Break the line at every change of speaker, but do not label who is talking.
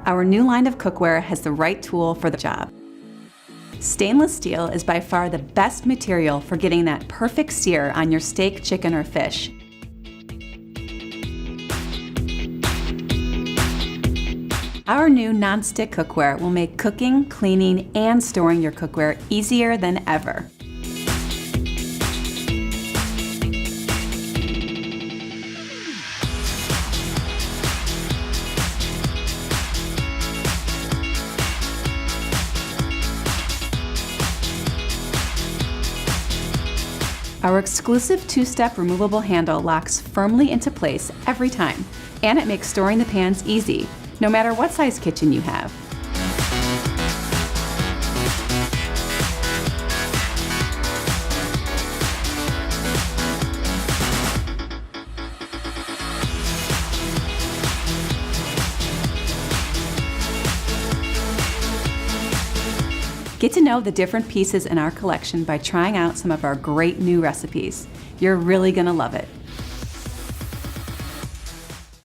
Our new line of cookware has the right tool for the job. Stainless steel is by far the best material for getting that perfect sear on your steak, chicken, or fish. Our new non-stick cookware will make cooking, cleaning, and storing your cookware easier than ever. Our exclusive 2-step removable handle locks firmly into place every time, and it makes storing the pans easy, no matter what size kitchen you have. Get to know the different pieces in our collection by trying out some of our great new recipes. You're really gonna love it.